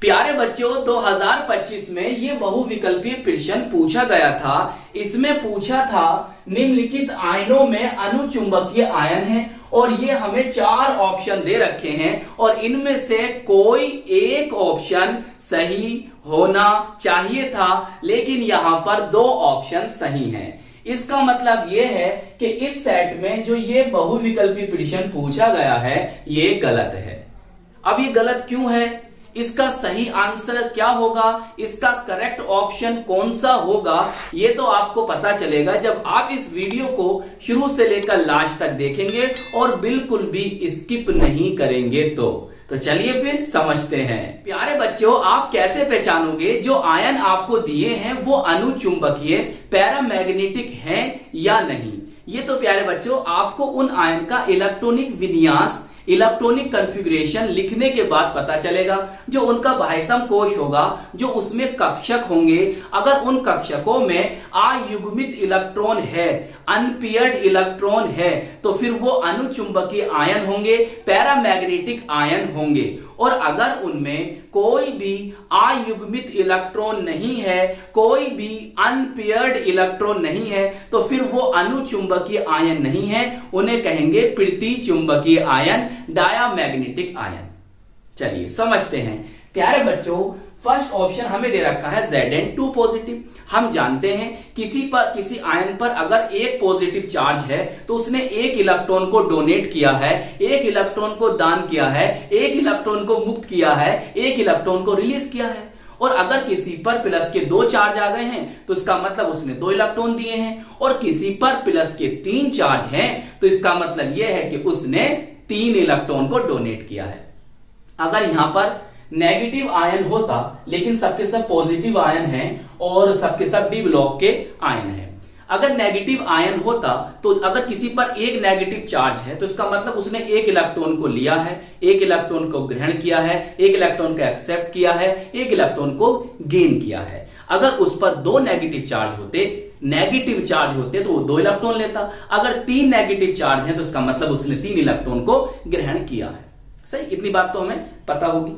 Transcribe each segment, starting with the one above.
प्यारे बच्चों 2025 में ये बहुविकल्पीय प्रश्न पूछा गया था। इसमें पूछा था निम्नलिखित आयनों में अनुचुंबकीय आयन है और ये हमें 4 ऑप्शन दे रखे हैं और इनमें से कोई एक ऑप्शन सही होना चाहिए था, लेकिन यहां पर 2 ऑप्शन सही हैं। इसका मतलब यह है कि इस सेट में जो ये बहुविकल्पीय प्रश्न पूछा गया है ये गलत है। अब ये गलत क्यों है, इसका सही आंसर क्या होगा, इसका करेक्ट ऑप्शन कौन सा होगा, ये तो आपको पता चलेगा जब आप इस वीडियो को शुरू से लेकर लास्ट तक देखेंगे और बिल्कुल भी स्किप नहीं करेंगे। तो चलिए फिर समझते हैं। प्यारे बच्चों, आप कैसे पहचानोगे जो आयन आपको दिए हैं वो अनुचुंबकीय पैरामैग्नेटिक हैं या नहीं। ये तो प्यारे बच्चों आपको उन आयन का इलेक्ट्रॉनिक विन्यास, इलेक्ट्रॉनिक कॉन्फ़िगरेशन लिखने के बाद पता चलेगा। जो उनका बाह्यतम कोश होगा, जो उसमें कक्षक होंगे, अगर उन कक्षकों में अयुग्मित इलेक्ट्रॉन है, अनपेयर्ड इलेक्ट्रॉन है, तो फिर वो अनुचुंबकीय आयन होंगे, पैरामैग्नेटिक आयन होंगे। और अगर उनमें कोई भी अयुग्मित इलेक्ट्रॉन नहीं है, कोई भी अनपेयर्ड इलेक्ट्रॉन नहीं है, तो फिर वो अनुचुंबकीय आयन नहीं है, उन्हें कहेंगे प्रतिचुंबकीय आयन, डायामैग्नेटिक आयन। चलिए समझते हैं। प्यारे बच्चों, फर्स्ट ऑप्शन हमें दे रखा है Zn2 पॉजिटिव। हम जानते हैं किसी आयन पर अगर एक पॉजिटिव चार्ज है तो उसने एक इलेक्ट्रॉन को डोनेट किया है, एक इलेक्ट्रॉन को दान किया है, एक इलेक्ट्रॉन को मुक्त किया है, एक इलेक्ट्रॉन को रिलीज किया है। और अगर किसी पर प्लस के 2 चार्ज आ गए हैं तो इसका मतलब उसने 2 इलेक्ट्रॉन दिए हैं, और किसी पर प्लस के 3 चार्ज हैं तो इसका मतलब यह है कि उसने 3 इलेक्ट्रॉन को डोनेट किया है। अगर यहां पर नेगेटिव आयन होता लेकिन सबके सब पॉजिटिव आयन हैं और सबके सब डी ब्लॉक के आयन हैं। अगर नेगेटिव आयन होता तो अगर किसी पर एक नेगेटिव चार्ज है तो इसका मतलब उसने एक इलेक्ट्रॉन को लिया है, एक इलेक्ट्रॉन को ग्रहण किया है, एक इलेक्ट्रॉन को एक्सेप्ट किया है, एक इलेक्ट्रॉन को गेन किया है। अगर उस पर 2 नेगेटिव चार्ज होते तो वो 2 इलेक्ट्रॉन लेता। अगर 3 नेगेटिव चार्ज है तो इसका मतलब उसने 3 इलेक्ट्रॉन को ग्रहण किया है। सही, इतनी बात तो हमें पता होगी।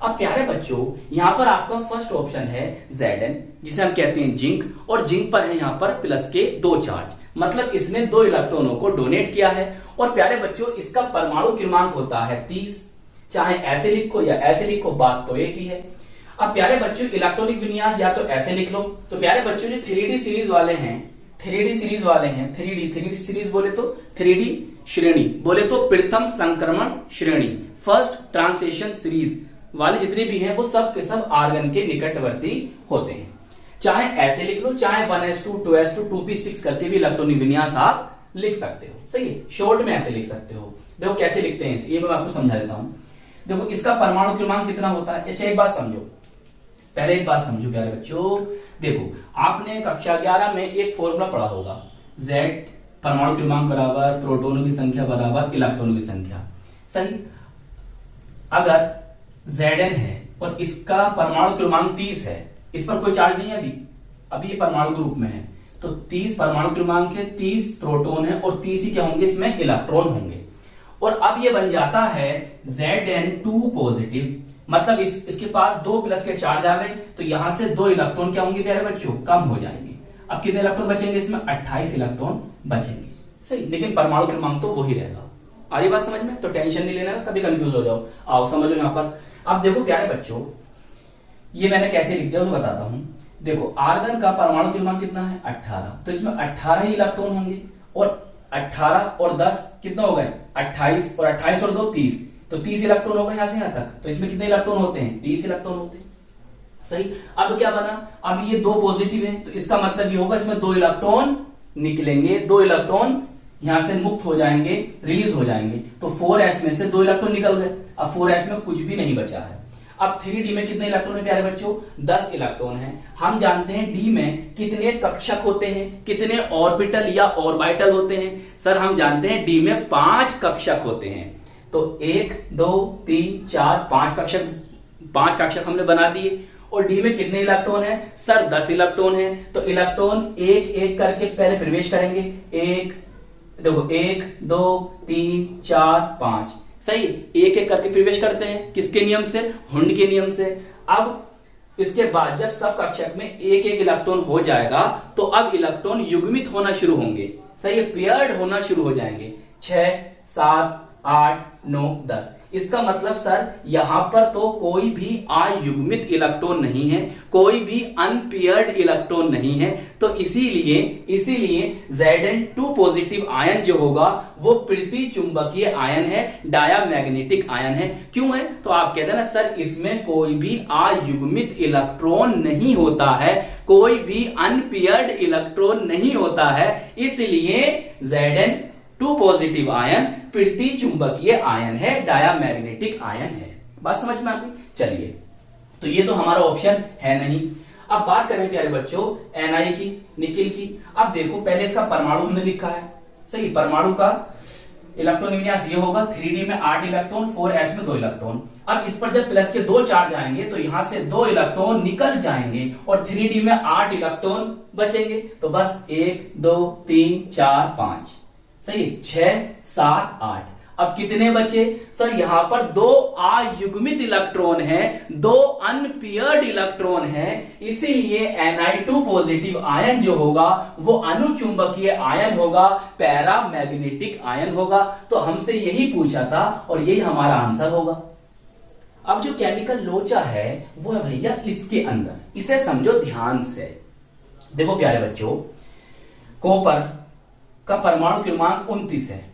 अब प्यारे बच्चों, यहां पर आपका फर्स्ट ऑप्शन है Zn, जिसे हम कहते हैं जिंक, और जिंक पर है यहां पर प्लस के 2 चार्ज, मतलब इसने 2 इलेक्ट्रॉनों को डोनेट किया है। और प्यारे बच्चों, इसका परमाणु क्रमांक होता है 30। चाहे ऐसे लिखो या ऐसे लिखो, बात तो एक ही है। अब प्यारे बच्चों, इलेक्ट्रॉनिक विन्यास या तो ऐसे लिख लो। तो प्यारे बच्चों, जो 3D सीरीज वाले हैं, 3D सीरीज बोले तो 3D श्रेणी बोले तो प्रथम संक्रमण श्रेणी, फर्स्ट ट्रांसलेशन सीरीज वाले जितने भी हैं वो सब के सब आर्गन के निकटवर्ती होते हैं। चाहे ऐसे लिख लो, चाहे 1s2 2s2 2p6 करके भी इलेक्ट्रॉनिक विन्यास आप लिख सकते हो। सही है, शॉर्ट में ऐसे लिख सकते हो। देखो कैसे लिखते हैं, ये मैं आपको समझा देता हूं। देखो इसका परमाणु क्रमांक कितना होता है। अच्छा, एक बात समझो, पहले एक बात समझो प्यारे बच्चों। देखो आपने कक्षा 11 में एक फॉर्मूला पढ़ा होगा, Z परमाणु क्रमांक बराबर प्रोटॉनों की संख्या बराबर इलेक्ट्रॉनों की संख्या। सही, अगर Zn है और इसका परमाणु क्रमांक 30 है, इस पर कोई चार्ज नहीं है अभी ये परमाणु के रूप में है, तो 30 परमाणु क्रमांक है, 30 प्रोटॉन है और 30 ही क्या होंगे, इसमें इलेक्ट्रॉन होंगे। और अब ये बन जाता है Zn2 पॉजिटिव, मतलब इसके पास 2 प्लस के चार्ज आ गए, तो यहां से 2 इलेक्ट्रॉन क्या होंगे प्यारे बच्चों, कम हो जाएंगे। अब कितने इलेक्ट्रॉन बचेंगे, इसमें 28 इलेक्ट्रॉन बचेंगे। सही, लेकिन परमाणु क्रमांक तो वही रहेगा। आ रही बात समझ में, तो टेंशन नहीं लेना, कभी कंफ्यूज हो जाओ। आओ समझो यहां पर। अब देखो प्यारे बच्चों, ये मैंने कैसे लिख दिया उसे बताता हूं। देखो आर्गन का परमाणु क्रमांक कितना है, 18, तो इसमें 18 ही इलेक्ट्रॉन होंगे। और 18 और 10 कितना हो गए, 28, और 28 और 2 30, तो 30 इलेक्ट्रॉन हो गए यहां से यहां तक। तो इसमें कितने इलेक्ट्रॉन होते हैं, 30 इलेक्ट्रॉन होते हैं। सही, अब क्या बना, अब ये 2 पॉजिटिव है तो इसका मतलब ये होगा इसमें 2 इलेक्ट्रॉन निकलेंगे, 2 इलेक्ट्रॉन यहां से मुक्त हो जाएंगे, रिलीज हो जाएंगे। तो 4s में से 2 इलेक्ट्रॉन निकल गए। अब 4s में कुछ भी नहीं बचा है। अब 3D में कितने इलेक्ट्रॉन है प्यारे बच्चों, 10 इलेक्ट्रॉन है। हम जानते हैं D में कितने कक्षक होते हैं, कितने ऑर्बिटल या ऑर्बिटल होते हैं। सर हम जानते हैं D में 5 कक्षक होते हैं। तो 1 2 3 4 5 कक्षक हमने बना दिए। और D में कितने इलेक्ट्रॉन है, सर 10 इलेक्ट्रॉन है। तो इलेक्ट्रॉन एक एक करके पहले प्रवेश करेंगे। देखो 1 2 3 4 5, सही, एक एक करके प्रवेश करते हैं। किसके नियम से, हुंड के नियम से। अब इसके बाद जब सब कक्षक में एक एक इलेक्ट्रॉन हो जाएगा तो अब इलेक्ट्रॉन युग्मित होना शुरू होंगे, सही है, पेयर्ड होना शुरू हो जाएंगे। 6, 7, 8, 9, 10। इसका मतलब सर यहां पर तो कोई भी अयुग्मित इलेक्ट्रॉन नहीं है, कोई भी अनपेयर्ड इलेक्ट्रॉन नहीं है, तो इसीलिए Zn2 पॉजिटिव आयन जो होगा वो प्रति चुंबकीय आयन है, डायामैग्नेटिक आयन है। क्यों है? तो आप कहते हैं ना सर इसमें कोई भी अयुग्मित इलेक्ट्रॉन नहीं होता है, कोई भी अनपेयर्ड इलेक्ट्रॉन नहीं होता है, इसलिए Zn2 पॉजिटिव आयन प्रति चुंबकीय आयन है, डायामैग्नेटिक आयन है। बात समझ में आ गई? चलिए, तो ये तो हमारा ऑप्शन है नहीं। अब बात करें प्यारे बच्चों Ni की, निकिल की। अब देखो पहले इसका परमाणु हमने लिखा है, सही। परमाणु का इलेक्ट्रॉन विन्यास ये होगा, 3D में 8 इलेक्ट्रॉन, 4s में 2 इलेक्ट्रॉन। अब इस पर जब प्लस के 2 चार्ज आएंगे तो यहां से 2 इलेक्ट्रॉन निकल जाएंगे और 3D में 8 इलेक्ट्रॉन बचेंगे। तो बस 1, 2, 3, 4, 5, सही, 6, 7, 8। अब कितने बचे सर? यहां पर 2 अयुग्मित इलेक्ट्रॉन है, 2 अनपेयर्ड इलेक्ट्रॉन है, इसीलिए Ni2 पॉजिटिव आयन जो होगा वो अनुचुंबकीय आयन होगा, पैरामैग्नेटिक आयन होगा। तो हमसे यही पूछा था और यही हमारा आंसर होगा। अब जो केमिकल लोचा है वो है भैया इसके अंदर, इसे समझो ध्यान से। देखो प्यारे बच्चों, कॉपर का परमाणु क्रमांक 29 है,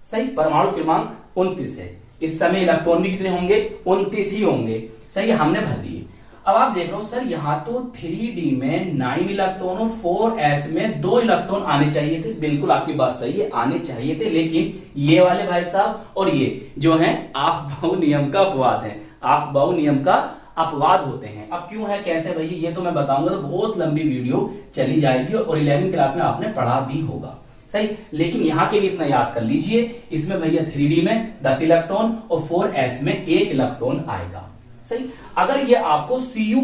सही, परमाणु क्रमांक 29 है। इस समय इलेक्ट्रॉन भी कितने होंगे? 29 ही होंगे, सही, हमने भर दिए। अब आप देख रहे हो सर यहां तो 3D में 9 इलेक्ट्रॉन और 4s में 2 इलेक्ट्रॉन आने चाहिए थे। बिल्कुल आपकी बात सही है, आने चाहिए थे, लेकिन ये वाले भाई साहब और ये जो है ऑफ-बाउ नियम का अपवाद है, ऑफ-बाउ नियम का अपवाद होते हैं। अब क्यों है, कैसे भैया, ये तो मैं बताऊंगा तो बहुत लंबी वीडियो चली जाएगी और 11वीं क्लास में आपने पढ़ा भी होगा, सही। लेकिन यहां के लिए इतना याद कर लीजिए, इसमें भैया 3D में 10 इलेक्ट्रॉन और 4s में 1 इलेक्ट्रॉन आएगा, सही। अगर ये आपको Cu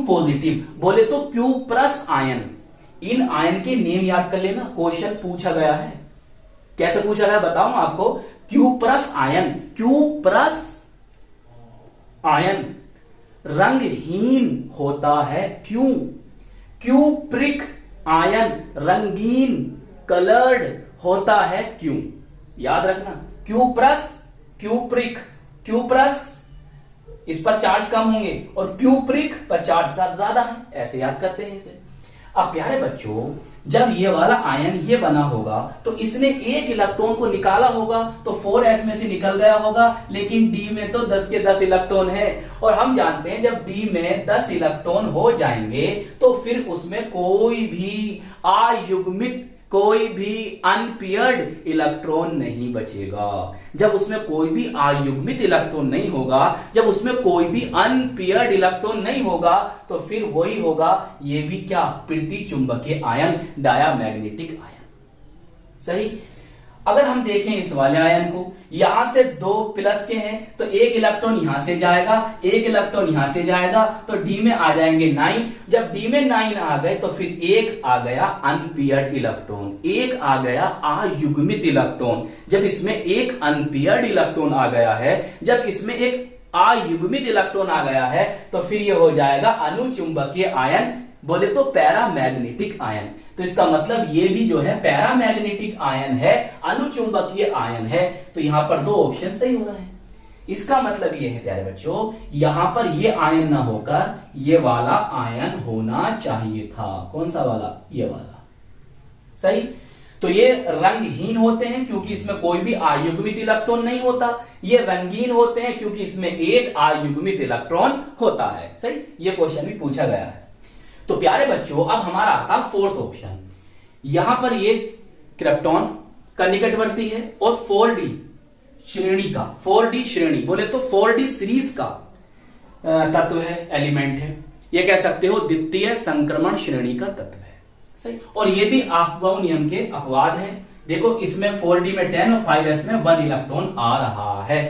पॉजिटिव बोले तो Q+ आयन, इन आयन के नेम याद कर लेना, क्वेश्चन पूछा गया है। कैसे पूछा गया बताओ ना आपको? Q+ आयन, Q+ आयन रंगहीन होता है, क्यों? Q' आयन रंगीन कलर्ड होता है, क्यों? याद रखना, Q+, इस पर चार्ज कम होंगे और Q' पर चार्ज ज्यादा है, ऐसे याद करते हैं इसे। अब प्यारे बच्चों, जब ये वाला आयन ये बना होगा तो इसने एक इलेक्ट्रॉन को निकाला होगा, तो 4s में से निकल गया होगा, लेकिन D में तो 10 के 10 इलेक्ट्रॉन है और हम जानते हैं जब D में 10 इलेक्ट्रॉन हो जाएंगे तो फिर उसमें कोई भी अयुग्मित, कोई भी अनपेयर्ड इलेक्ट्रॉन नहीं बचेगा। जब उसमें कोई भी अयुग्मित इलेक्ट्रॉन नहीं होगा, जब उसमें कोई भी अनपेयर्ड इलेक्ट्रॉन नहीं होगा, तो फिर वही होगा ये भी क्या? प्रति चुंबकीय आयन, डायामैग्नेटिक आयन, सही। अगर हम देखें इस वाले आयन को, यहां से 2 प्लस के हैं तो 1 इलेक्ट्रॉन यहां से जाएगा, 1 इलेक्ट्रॉन यहां से जाएगा, तो D में आ जाएंगे 9। जब D में 9 आ गए तो फिर 1 आ गया अनपेयर्ड इलेक्ट्रॉन, 1 आ गया अयुग्मित इलेक्ट्रॉन। जब इसमें एक अनपेयर्ड इलेक्ट्रॉन आ गया है, जब इसमें एक अयुग्मित इलेक्ट्रॉन आ गया है, तो फिर यह हो जाएगा अनुचुंबकीय आयन, बोले तो पैरामैग्नेटिक आयन। तो इसका मतलब ये भी जो है पैरामैग्नेटिक आयन है, अनुचुंबकीय आयन है। तो यहां पर 2 ऑप्शन सही हो रहे हैं। इसका मतलब ये है प्यारे बच्चों, यहां पर ये आयन ना होकर ये वाला आयन होना चाहिए था। कौन सा वाला? ये वाला, सही। तो ये रंगहीन होते हैं क्योंकि इसमें कोई भी अयुग्मित इलेक्ट्रॉन नहीं होता। ये रंगीन होते हैं क्योंकि इसमें एक अयुग्मित इलेक्ट्रॉन होता है, सही। ये क्वेश्चन भी पूछा गया है। तो प्यारे बच्चों, अब हमारा आता है 4th ऑप्शन। यहां पर ये क्रिप्टॉन का निकटवर्ती है और 4D श्रेणी का, 4D श्रेणी बोले तो 4D सीरीज का तत्व है, एलिमेंट है। ये कह सकते हो द्वितीय संक्रमण श्रेणी का तत्व है, सही। और ये भी ऑफ-बाउ नियम के अपवाद है। देखो इसमें 4D में 10 और 5s में 1 इलेक्ट्रॉन आ रहा है,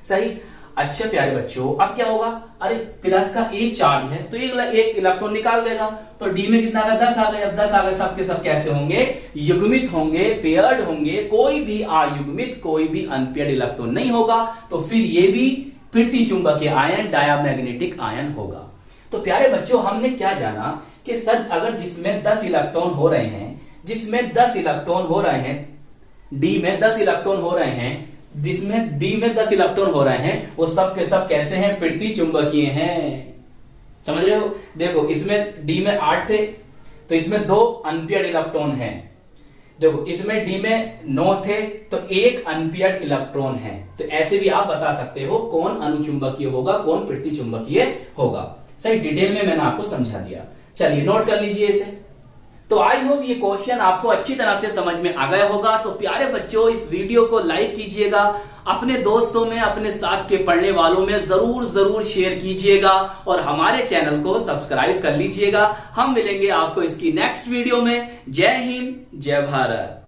सही। अच्छे प्यारे बच्चों, अब क्या होगा? अरे प्लस का एक चार्ज है तो एक इलेक्ट्रॉन निकाल देगा, तो D में कितना आ गया? 10 आ गए। अब 10 आ गए, सबके सब कैसे होंगे? युग्मित होंगे, पेयर्ड होंगे। कोई भी अयुग्मित, कोई भी अनपेयर्ड इलेक्ट्रॉन नहीं होगा, तो फिर ये भी पृथ्वी चुंबकीय आयन डायामैग्नेटिक आयन होगा। तो प्यारे बच्चों, हमने क्या जाना कि सर अगर जिसमें 10 इलेक्ट्रॉन हो रहे हैं, जिसमें 10 इलेक्ट्रॉन हो रहे हैं, डी में 10 इलेक्ट्रॉन हो रहे हैं, जिसमें डी में 10 इलेक्ट्रॉन हो रहे हैं, वो सब के सब कैसे हैं? पृथ्वी चुंबकीय हैं। समझ रहे हो? देखो इसमें डी में 8 थे, तो इसमें 2 अनपेयर्ड इलेक्ट्रॉन हैं। देखो इसमें डी में 9 थे, तो 1 अनपेयर्ड इलेक्ट्रॉन है। तो ऐसे भी आप बता सकते हो कौन अनुचुंबकीय होगा, कौन पृथ्वी चुंबकीय होगा। सही डिटेल में मैंने आपको समझा दिया। चलिए नोट कर लीजिए इसे। तो आई होप ये क्वेश्चन आपको अच्छी तरह से समझ में आ गया होगा। तो प्यारे बच्चों, इस वीडियो को लाइक कीजिएगा, अपने दोस्तों में, अपने साथ के पढ़ने वालों में जरूर शेयर कीजिएगा और हमारे चैनल को सब्सक्राइब कर लीजिएगा। हम मिलेंगे आपको इसकी नेक्स्ट वीडियो में। जय हिंद, जय भारत।